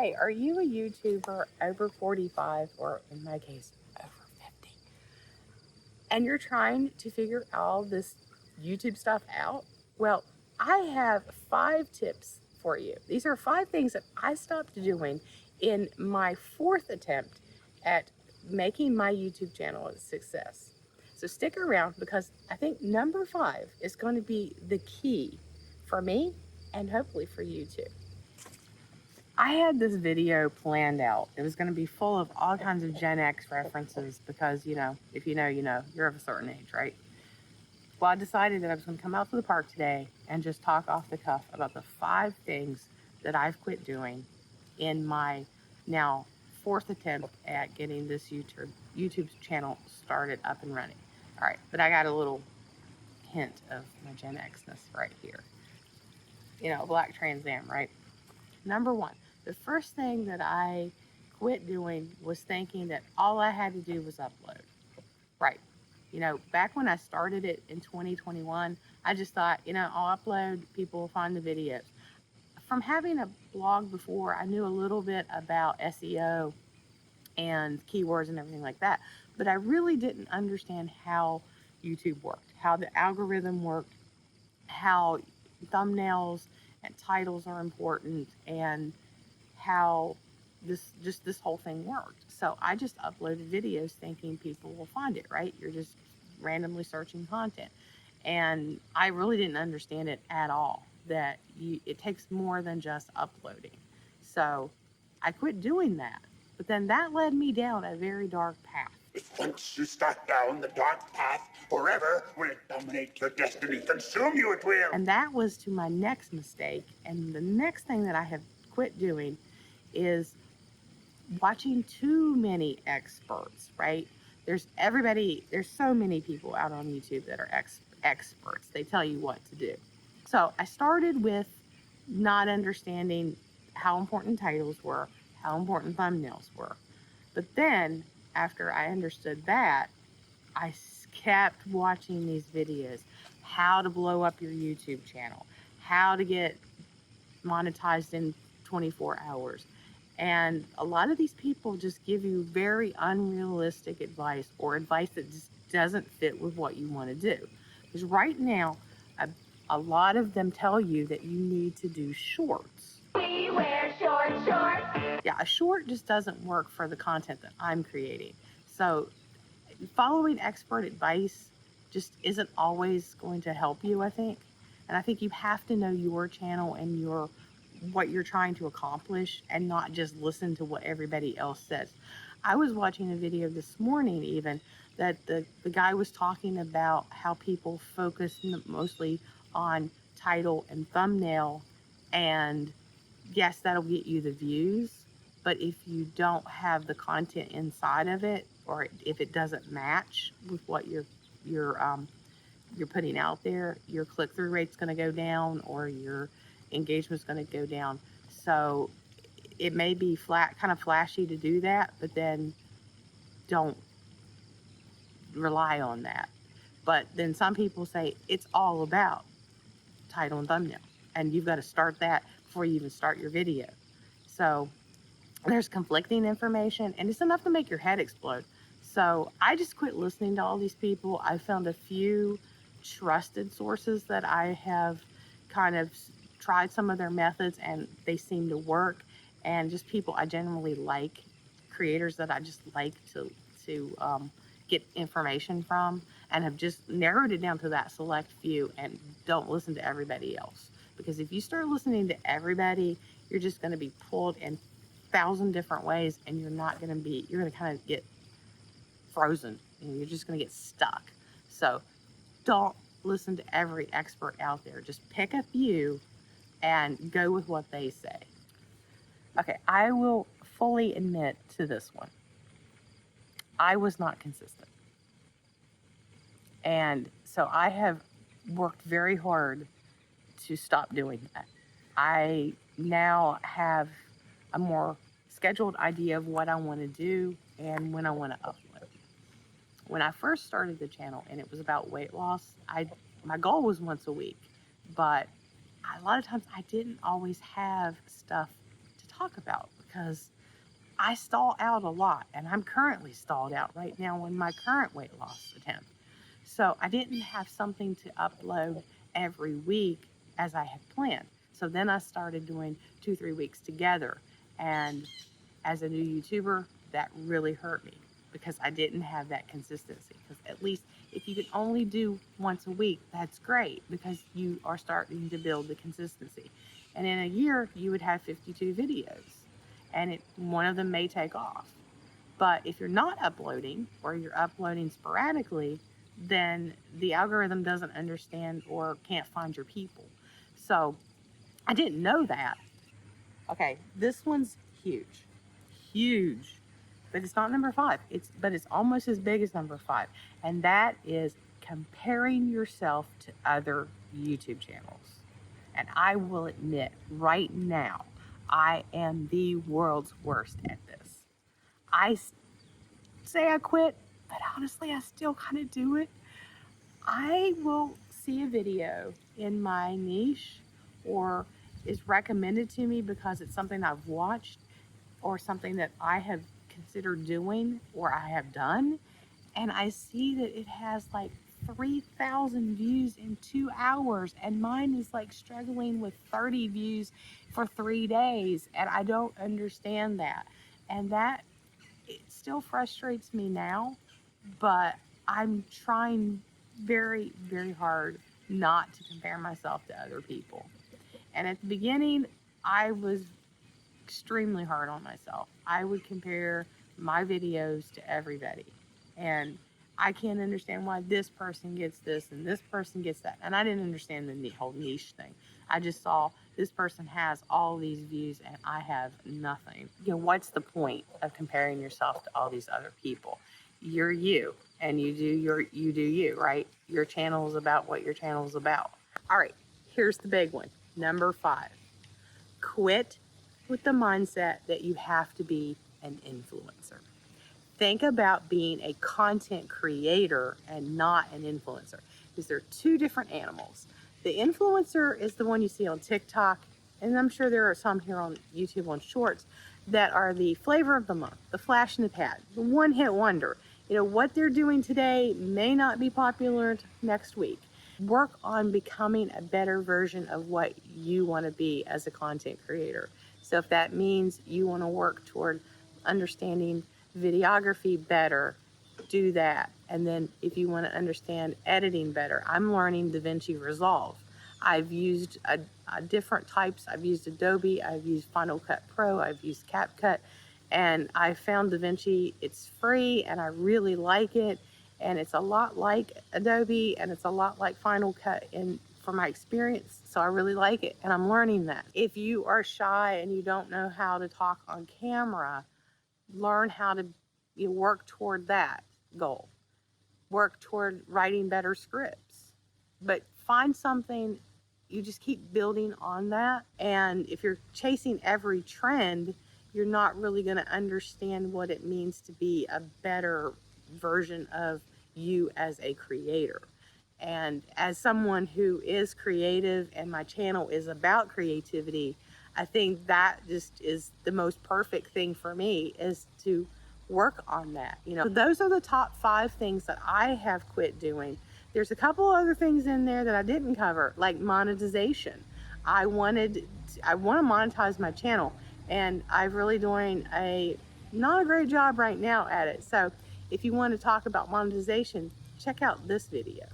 Hey, are you a YouTuber over 45, or in my case, over 50, and you're trying to figure all this YouTube stuff out? Well, I have 5 tips for you. These are 5 things that I stopped doing in my 4th attempt at making my YouTube channel a success. So stick around, because I think number 5 is going to be the key for me and hopefully for you too. I had this video planned out. It was going to be full of all kinds of Gen X references because, if you know, you're of a certain age, right? Well, I decided that I was going to come out to the park today and just talk off the cuff about the 5 things that I've quit doing in my now 4th attempt at getting this YouTube channel started up and running. All right, but I got a little hint of my Gen Xness right here. Black Trans Am, right? Number 1, the first thing that I quit doing was thinking that all I had to do was upload. Right. Back when I started it in 2021, I just thought, I'll upload, people will find the videos. From having a blog before, I knew a little bit about SEO and keywords and everything like that, but I really didn't understand how YouTube worked, how the algorithm worked, how thumbnails and titles are important, and how this whole thing worked. So I just uploaded videos thinking people will find it, right? You're just randomly searching content. And I really didn't understand it at all, that it takes more than just uploading. So I quit doing that. But then that led me down a very dark path. Once you start down the dark path, forever will it dominate your destiny, consume you it will. And that was to my next mistake. And the next thing that I have quit doing is watching too many experts, right? There's so many people out on YouTube that are experts. They tell you what to do. So I started with not understanding how important titles were, how important thumbnails were. But then after I understood that, I kept watching these videos, how to blow up your YouTube channel, how to get monetized in 24 hours. And a lot of these people just give you very unrealistic advice, or advice that just doesn't fit with what you want to do. Because right now, a lot of them tell you that you need to do shorts. We wear shorts. Yeah, a short just doesn't work for the content that I'm creating. So following expert advice just isn't always going to help you, I think. And I think you have to know your channel and what you're trying to accomplish, and not just listen to what everybody else says. I was watching a video this morning even that the guy was talking about how people focus mostly on title and thumbnail, and yes, that'll get you the views, but if you don't have the content inside of it, or if it doesn't match with what you're putting out there, your click-through rate's going to go down, or your engagement's going to go down. So it may be kind of flashy to do that, but then don't rely on that. But then some people say it's all about title and thumbnail, and you've got to start that before you even start your video. So there's conflicting information, and it's enough to make your head explode. So I just quit listening to all these people. I found a few trusted sources that I have kind of tried some of their methods, and they seem to work. And just people I generally like, creators that I just like to get information from, and have just narrowed it down to that select few, and don't listen to everybody else. Because if you start listening to everybody, you're just going to be pulled in 1,000 different ways, and you're going to kind of get frozen, and you're just going to get stuck. So don't listen to every expert out there. Just pick a few and go with what they say. Okay, I will fully admit to this one. I was not consistent. And so I have worked very hard to stop doing that. I now have a more scheduled idea of what I want to do and when I want to upload. When I first started the channel and it was about weight loss, my goal was once a week, but a lot of times I didn't always have stuff to talk about, because I stall out a lot, and I'm currently stalled out right now in my current weight loss attempt. So I didn't have something to upload every week as I had planned. So then I started doing 2-3 weeks together. And as a new YouTuber, that really hurt me because I didn't have that consistency. Because at least if you can only do once a week, that's great because you are starting to build the consistency. And in a year, you would have 52 videos, and one of them may take off. But if you're not uploading or you're uploading sporadically, then the algorithm doesn't understand or can't find your people. So I didn't know that. Okay, this one's huge, huge, but it's not number 5. But it's almost as big as number 5, and that is comparing yourself to other YouTube channels. And I will admit right now, I am the world's worst at this. I say I quit, but honestly, I still kind of do it. I will see a video in my niche or is recommended to me because it's something I've watched or something that I have considered doing or I have done, and I see that it has like 3,000 views in 2 hours, and mine is like struggling with 30 views for 3 days, and I don't understand that. And that, it still frustrates me now, but I'm trying very, very hard not to compare myself to other people. And at the beginning, I was extremely hard on myself. I would compare my videos to everybody. And I can't understand why this person gets this and this person gets that. And I didn't understand the whole niche thing. I just saw this person has all these views and I have nothing. You know, what's the point of comparing yourself to all these other people? You're you, and you do you, right? Your channel is about what your channel is about. All right, here's the big one. Number 5. Quit with the mindset that you have to be an influencer. Think about being a content creator and not an influencer, because they're 2 different animals. The influencer is the one you see on TikTok, and I'm sure there are some here on YouTube on Shorts that are the flavor of the month, the flash in the pan, the one-hit wonder. You know, what they're doing today may not be popular next week. Work on becoming a better version of what you want to be as a content creator. So if that means you want to work toward understanding videography better, do that. And then if you want to understand editing better, I'm learning DaVinci Resolve. I've used different types. I've used Adobe, I've used Final Cut Pro, I've used CapCut, and I found DaVinci. It's free and I really like it. And it's a lot like Adobe and it's a lot like Final Cut from my experience. So I really like it and I'm learning that. If you are shy and you don't know how to talk on camera, learn how to work toward that goal. Work toward writing better scripts. But find something, you just keep building on that. And if you're chasing every trend, you're not really going to understand what it means to be a better version of you as a creator. And as someone who is creative and my channel is about creativity, I think that just is the most perfect thing for me, is to work on that. You know, so those are the top 5 things that I have quit doing. There's a couple other things in there that I didn't cover, like monetization. I want to monetize my channel, and I'm really doing not a great job right now at it. So if you want to talk about monetization, check out this video.